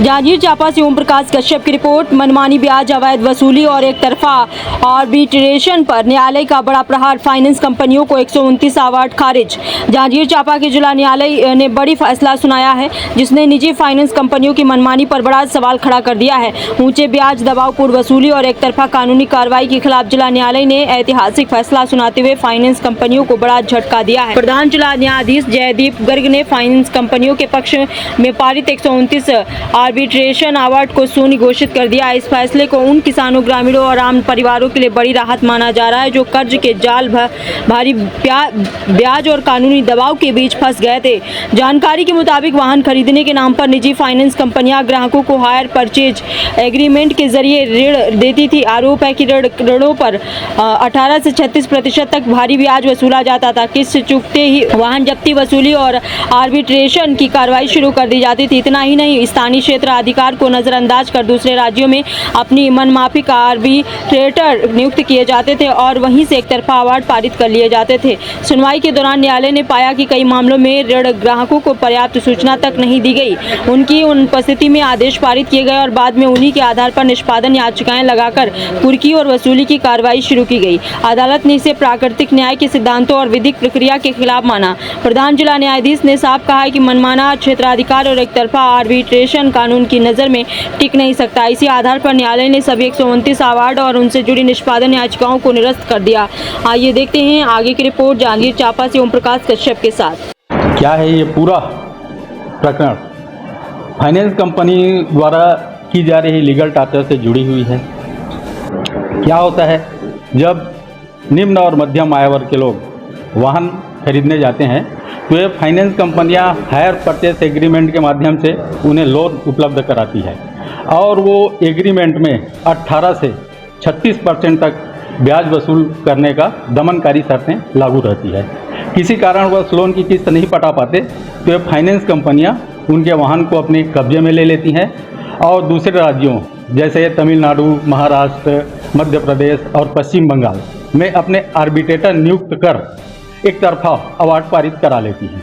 जांजगीर चांपा से ओम प्रकाश कश्यप की रिपोर्ट। मनमानी ब्याज, अवैध वसूली और एक तरफा आर्बिट्रेशन पर न्यायालय का बड़ा प्रहार। फाइनेंस कंपनियों को 129 अवार्ड खारिज। जांजगीर चांपा के जिला न्यायालय ने बड़ी फैसला सुनाया है, जिसने निजी फाइनेंस कंपनियों की मनमानी पर बड़ा सवाल खड़ा कर दिया है। ऊंचे ब्याज, दबावपूर्ण वसूली और एक तरफा कानूनी कार्रवाई के खिलाफ जिला न्यायालय ने ऐतिहासिक फैसला सुनाते हुए फाइनेंस कंपनियों को बड़ा झटका दिया है। प्रधान जिला न्यायाधीश जयदीप गर्ग ने फाइनेंस कंपनियों के पक्ष में पारित 129 आर्बिट्रेशन अवार्ड को शून्य घोषित कर दिया। इस फैसले को उन किसानों, ग्रामीणों और आम परिवारों के लिए बड़ी राहत माना जा रहा है जो कर्ज के जाल, भारी ब्याज और कानूनी दबाव के बीच फंस गए थे। जानकारी के मुताबिक वाहन खरीदने के नाम पर निजी फाइनेंस कंपनियां ग्राहकों को हायर परचेज एग्रीमेंट के जरिए ऋण देती थी। आरोप है कि ऋणों पर 18 से 36% तक भारी ब्याज वसूला जाता था। किस्त चुकते ही वाहन जब्ती, वसूली और आर्बिट्रेशन की कार्रवाई शुरू कर दी जाती थी। इतना ही नहीं, स्थानीय क्षेत्र अधिकार को नजरअंदाज कर दूसरे राज्यों में अपनी मनमाफी का आर्बिट्रेटर नियुक्त किए जाते थे और वहीं से एक तरफा अवार्ड पारित कर लिए जाते थे। सुनवाई के दौरान न्यायालय ने पाया कि कई मामलों में ऋण ग्राहकों को पर्याप्त सूचना तक नहीं दी गई। उनकी उपस्थिति में आदेश पारित किए गए और बाद में उन्हीं के आधार पर निष्पादन याचिकाएं लगाकर कुर्की और वसूली की कार्रवाई शुरू की गई। अदालत ने इसे प्राकृतिक न्याय के सिद्धांतों और विधिक प्रक्रिया के खिलाफ माना। प्रधान जिला न्यायाधीश ने साफ कहा है कि मनमाना क्षेत्राधिकार और एक तरफा आर्बिट्रेशन कानून की नज़र में टिक नहीं सकता। इसी आधार पर न्यायालय ने सभी 129 अवार्ड और उनसे जुड़ी निष्पादन याचिकाओं को निरस्त कर दिया। आइए देखते हैं आगे की रिपोर्ट जांजगीर चांपा से ओम प्रकाश कश्यप के साथ। क्या है ये पूरा प्रकरण? फाइनेंस कंपनी द्वारा की जा रही लीगल टार्चर से जुड़ी हुई है। क्या होता है, जब निम्न और मध्यम आय वर्ग के लोग वाहन खरीदने जाते हैं तो ये फाइनेंस कंपनियां हायर परचेस एग्रीमेंट के माध्यम से उन्हें लोन उपलब्ध कराती है और वो एग्रीमेंट में 18 से 36% तक ब्याज वसूल करने का दमनकारी शर्तें लागू रहती है। किसी कारणवश लोन की किस्त नहीं पटा पाते तो ये फाइनेंस कंपनियां उनके वाहन को अपने कब्जे में ले लेती हैं और दूसरे राज्यों जैसे तमिलनाडु, महाराष्ट्र, मध्य प्रदेश और पश्चिम बंगाल में अपने आर्बिट्रेटर नियुक्त कर एक तरफा अवार्ड पारित करा लेती हैं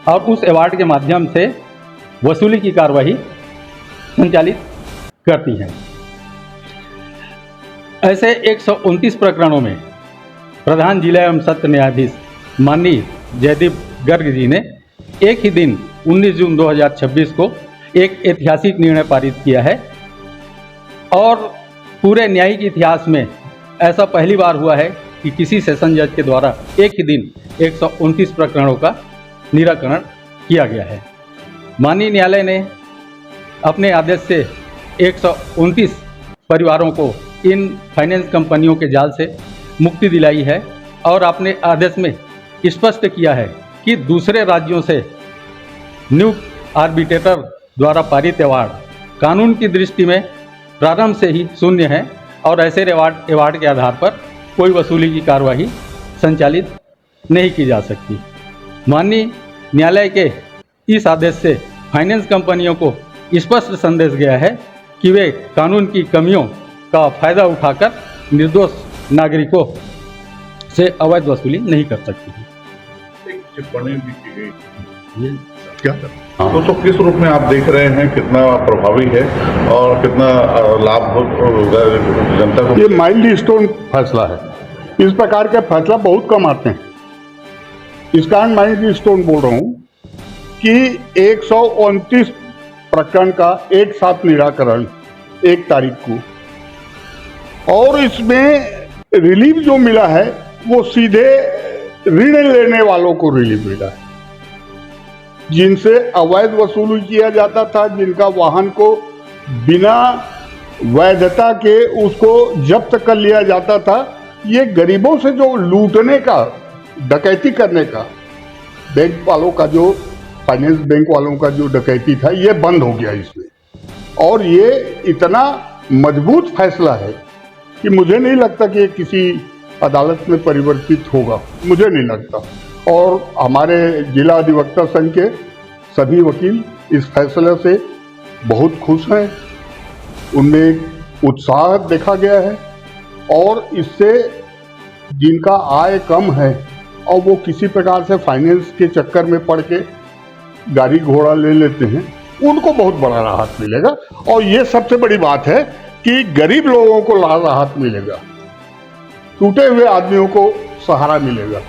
और उस अवार्ड के माध्यम से वसूली की कार्रवाई संचालित करती हैं। ऐसे 129 प्रकरणों में प्रधान जिला एवं सत्र न्यायाधीश माननीय जयदीप गर्ग जी ने एक ही दिन 19 जून 2026 को एक ऐतिहासिक निर्णय पारित किया है और पूरे न्यायिक इतिहास में ऐसा पहली बार हुआ है कि किसी सेशन जज के द्वारा एक ही दिन 129 प्रकरणों का निराकरण किया गया है। माननीय न्यायालय ने अपने आदेश से 129 परिवारों को इन फाइनेंस कंपनियों के जाल से मुक्ति दिलाई है और अपने आदेश में स्पष्ट किया है कि दूसरे राज्यों से नियुक्त आर्बिट्रेटर द्वारा पारित अवार्ड कानून की दृष्टि में प्रारंभ से ही शून्य है और ऐसे अवार्ड के आधार पर कोई वसूली की कार्रवाई संचालित नहीं की जा सकती। माननीय न्यायालय के इस आदेश से फाइनेंस कंपनियों को स्पष्ट संदेश गया है कि वे कानून की कमियों का फायदा उठाकर निर्दोष नागरिकों से अवैध वसूली नहीं कर सकती। क्या तो किस रूप में आप देख रहे हैं, कितना प्रभावी है और कितना लाभ होगा जनता को? ये माइलस्टोन फैसला है। इस प्रकार के फैसला बहुत कम आते हैं। इस कारण माइलस्टोन बोल रहा हूं कि 129 प्रकरण का एक साथ निराकरण 1 तारीख को, और इसमें रिलीफ जो मिला है वो सीधे ऋण लेने वालों को रिलीफ मिला है, जिनसे अवैध वसूली किया जाता था, जिनका वाहन को बिना वैधता के उसको जब्त कर लिया जाता था। ये गरीबों से जो लूटने का, डकैती करने का, बैंक वालों का जो, फाइनेंस बैंक वालों का जो डकैती था, ये बंद हो गया इसमें। और ये इतना मजबूत फैसला है कि मुझे नहीं लगता कि ये किसी अदालत में परिवर्तित होगा, मुझे नहीं लगता। और हमारे जिला अधिवक्ता संघ के सभी वकील इस फैसले से बहुत खुश हैं, उनमें उत्साह देखा गया है और इससे जिनका आय कम है और वो किसी प्रकार से फाइनेंस के चक्कर में पड़ के गाड़ी घोड़ा ले लेते हैं, उनको बहुत बड़ा राहत मिलेगा। और ये सबसे बड़ी बात है कि गरीब लोगों को राहत मिलेगा, टूटे हुए आदमियों को सहारा मिलेगा।